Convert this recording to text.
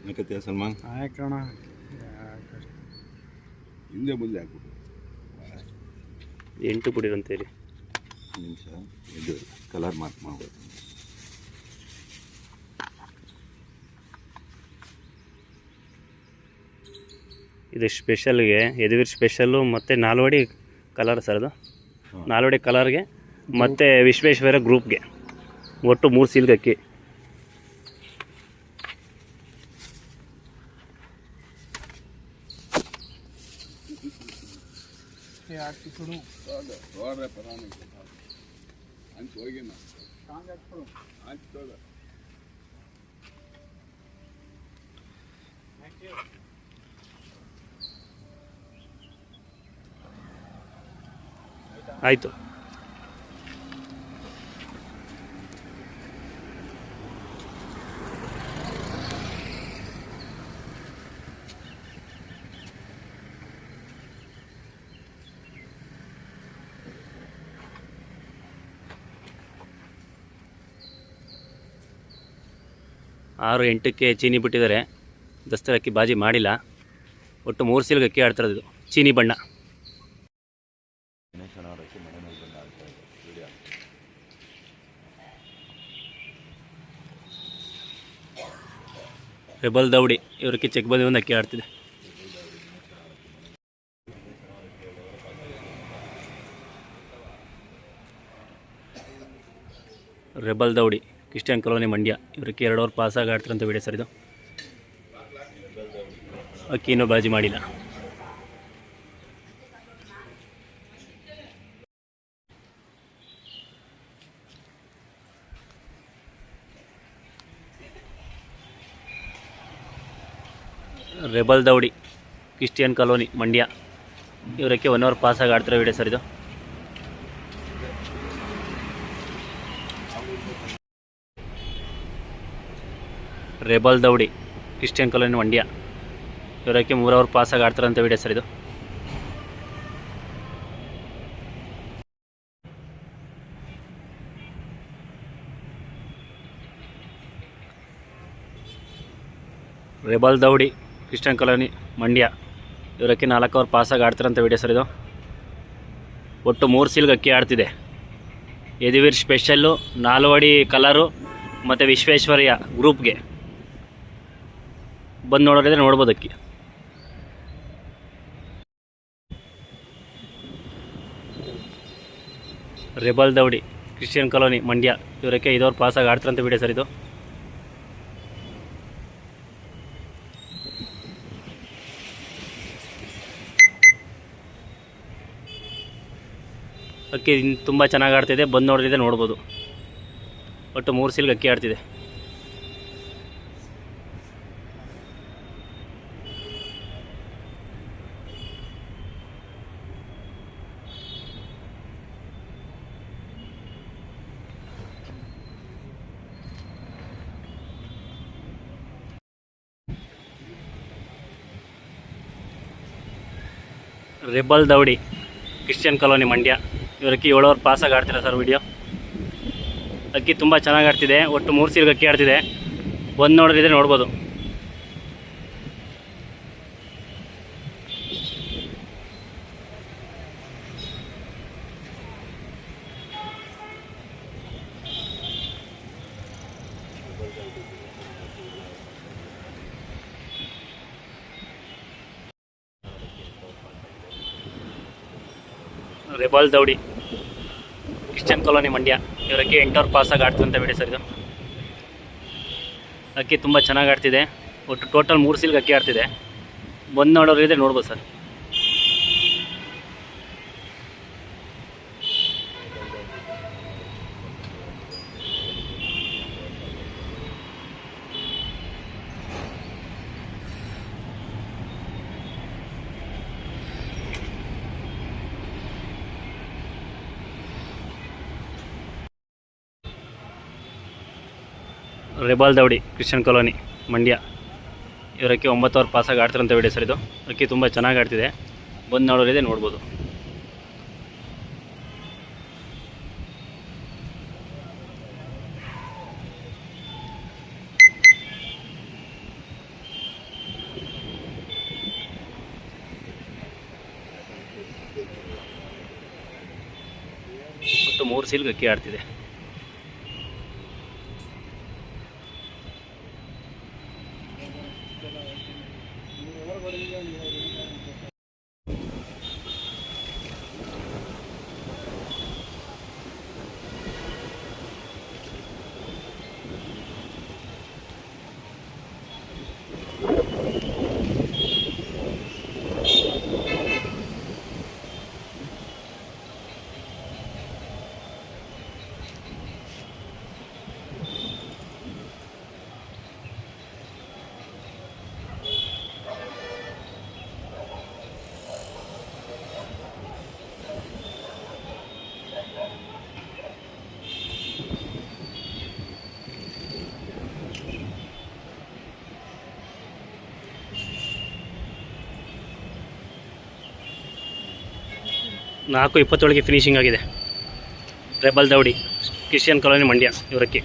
ಯಾಕತ್ತೀಯ ಸಲ್ಮಾನ್? ಆಯ್ಕಣ ಹಿಂದೆ ಮುಂದೆ ಹಾಕ್ಬಿಟ್ಟು 8 ಬಿಡಿರಂತೇಳಿ ನಿಮಿಷ ಇದು ಕಲರ್ ಮಾರ್ಕ್ ಮಾಡ್ಬೋದು. ಇದು ಸ್ಪೆಷಲ್ಗೆ ಯದುವೀರ್ ಸ್ಪೆಷಲ್ಲು ಮತ್ತು ನಾಲ್ವಡಿ ಕಲರ್ ಸರ್. ಅದು ನಾಲ್ವಡಿ ಕಲರ್ಗೆ ಮತ್ತು ವಿಶ್ವೇಶ್ವರ ಗ್ರೂಪ್ಗೆ ಒಟ್ಟು 3 ಸೀಲ್ಗೆ ಅಕ್ಕಿ. ಆಯಿತು. ಆರು 8ಕ್ಕೆ ಚೀನಿ ಬಿಟ್ಟಿದ್ದಾರೆ. ದಸ್ತರ ಅಕ್ಕಿ ಬಾಜಿ ಮಾಡಿಲ್ಲ. ಒಟ್ಟು 3 ಸೀಲ್ಗೆ ಅಕ್ಕಿ ಆಡ್ತಿರೋದು ಚೀನಿ ಬಣ್ಣ. ರೆಬಲ್ ದೌಡಿ ಇವರಕ್ಕೆ ಚೆಕ್ ಬಂದಿ ಒಂದು ಅಕ್ಕಿ ಆಡ್ತಿದೆ. ರೆಬಲ್ ದೌಡಿ ಕ್ರಿಶ್ಚಿಯನ್ ಕಾಲೋನಿ ಮಂಡ್ಯ ಇವರಕ್ಕೆ 2 ಓವರ್ ಪಾಸಾಗಿ ಆಡ್ತಿರಂತ ವಿಡಿಯೋ ಸರ್. ಇದು ಅಕ್ಕಿ ಇನ್ನೂ ಬಾಜಿ ಮಾಡಿಲ್ಲ. ರೆಬಲ್ ದೌಡಿ ಕ್ರಿಶ್ಚಿಯನ್ ಕಾಲೋನಿ ಮಂಡ್ಯ ಇವರಕ್ಕೆ 1 ಓವರ್ ಪಾಸಾಗಿ ಆಡ್ತಿರೋ ವಿಡಿಯೋ ಸರ್. ಇದು ರೆಬಲ್ ದೌಡಿ ಕ್ರಿಶ್ಚಿಯನ್ ಕಾಲೋನಿ ಮಂಡ್ಯ ಇವರಕ್ಕೆ 3 ಓವರ್ ಪಾಸಾಗಿ ಆಡ್ತಾರಂತ ವಿಡಿಯೋ ಸರ್. ಇದು ರೆಬಲ್ ದೌಡಿ ಕ್ರಿಶ್ಚಿಯನ್ ಕಾಲೋನಿ ಮಂಡ್ಯ ಇವರಕ್ಕೆ 4 ಓವರ್ ಪಾಸಾಗಿ ಆಡ್ತಾರಂತ ವಿಡಿಯೋ ಸರ್. ಇದು ಒಟ್ಟು 3 ಸೀಲ್ಗೆ ಅಕ್ಕಿ ಆಡ್ತಿದೆ. ಯದುವೀರ್ ಸ್ಪೆಷಲ್ಲು, ನಾಲ್ವಡಿ ಕಲರು ಮತ್ತು ವಿಶ್ವೇಶ್ವರಯ್ಯ ಗ್ರೂಪ್ಗೆ ಬಂದು ನೋಡೋರಿದ್ರೆ ನೋಡ್ಬೋದು ಅಕ್ಕಿ. ರೆಬಲ್ ದೌಡಿ ಕ್ರಿಶ್ಚಿಯನ್ ಕಾಲೋನಿ ಮಂಡ್ಯ ಇವರಕ್ಕೆ 5 ಓವರ್ ಪಾಸಾಗಿ ಆಡ್ತಾರಂತ ವಿಡಿಯೋ ಸರ್. ಇದು ಅಕ್ಕಿ ತುಂಬ ಚೆನ್ನಾಗಿ ಆಡ್ತಿದೆ. ಬಂದು ನೋಡಿದ್ರೆ ನೋಡ್ಬೋದು. ಒಟ್ಟು 3 ಸೀಲ್ಗೆ ಅಕ್ಕಿ ಆಡ್ತಿದೆ. ರೆಬಲ್ ದೌಡಿ ಕ್ರಿಶ್ಚಿಯನ್ ಕಾಲೋನಿ ಮಂಡ್ಯ ಇವರಕ್ಕೆ 7 ಓವರ್ ಪಾಸಾಗಿ ಆಡ್ತಿಲ್ಲ ಸರ್ ವಿಡಿಯೋ. ಅಕ್ಕಿ ತುಂಬ ಚೆನ್ನಾಗಿ ಆಡ್ತಿದೆ. ಒಟ್ಟು 3 ಸೀಲ್ಗೆ ಅಕ್ಕಿ ಆಡ್ತಿದೆ. ಬಂದು ನೋಡಿದ್ರೆ ನೋಡ್ಬೋದು. ರೆಬಲ್ ದೌಡಿ ಕ್ರಿಶ್ಚಿಯನ್ ಕಾಲೋನಿ ಮಂಡ್ಯ ಇವರಕ್ಕೆ 8 ಓವರ್ ಪಾಸಾಗಿ ಆಡ್ತಂತ ವಿಡಿಯೋ ಸರ್. ಇದು ಅಕ್ಕಿ ತುಂಬ ಚೆನ್ನಾಗಿ ಆಡ್ತಿದೆ. ಒಟ್ಟು ಟೋಟಲ್ 3 ಸೀಲ್ಗೆ ಅಕ್ಕಿ ಆಡ್ತಿದೆ. ಬಂದು ನೋಡೋರಿದ್ರೆ ನೋಡ್ಬೋದು ಸರ್. ರೆಬಲ್ ದೌಡಿ ಕ್ರಿಶ್ಚಿಯನ್ ಕಾಲೋನಿ ಮಂಡ್ಯ ಇವರಕ್ಕೆ 9 ಓವರ್ ಪಾಸಾಗಿ ಆಡ್ತಿರೋಂಥ ವಿಡಿಯೋ ಸರ್. ಇದು ಅಕ್ಕಿ ತುಂಬ ಚೆನ್ನಾಗಿ ಆಡ್ತಿದೆ. ಬಂದು ನೋಡೋರಿದೆ ನೋಡ್ಬೋದು. 3 ಸೀಲ್ಗೆ ಅಕ್ಕಿ ಆಡ್ತಿದೆ. ನಾಲ್ಕು 27ಗೆ ಫಿನಿಶಿಂಗ್ ಆಗಿದೆ. ರೆಬಲ್ ದೌಡಿ, ಕ್ರಿಶ್ಚಿಯನ್ ಕಾಲೋನಿ, ಮಂಡ್ಯ ಇವರಕ್ಕೆ.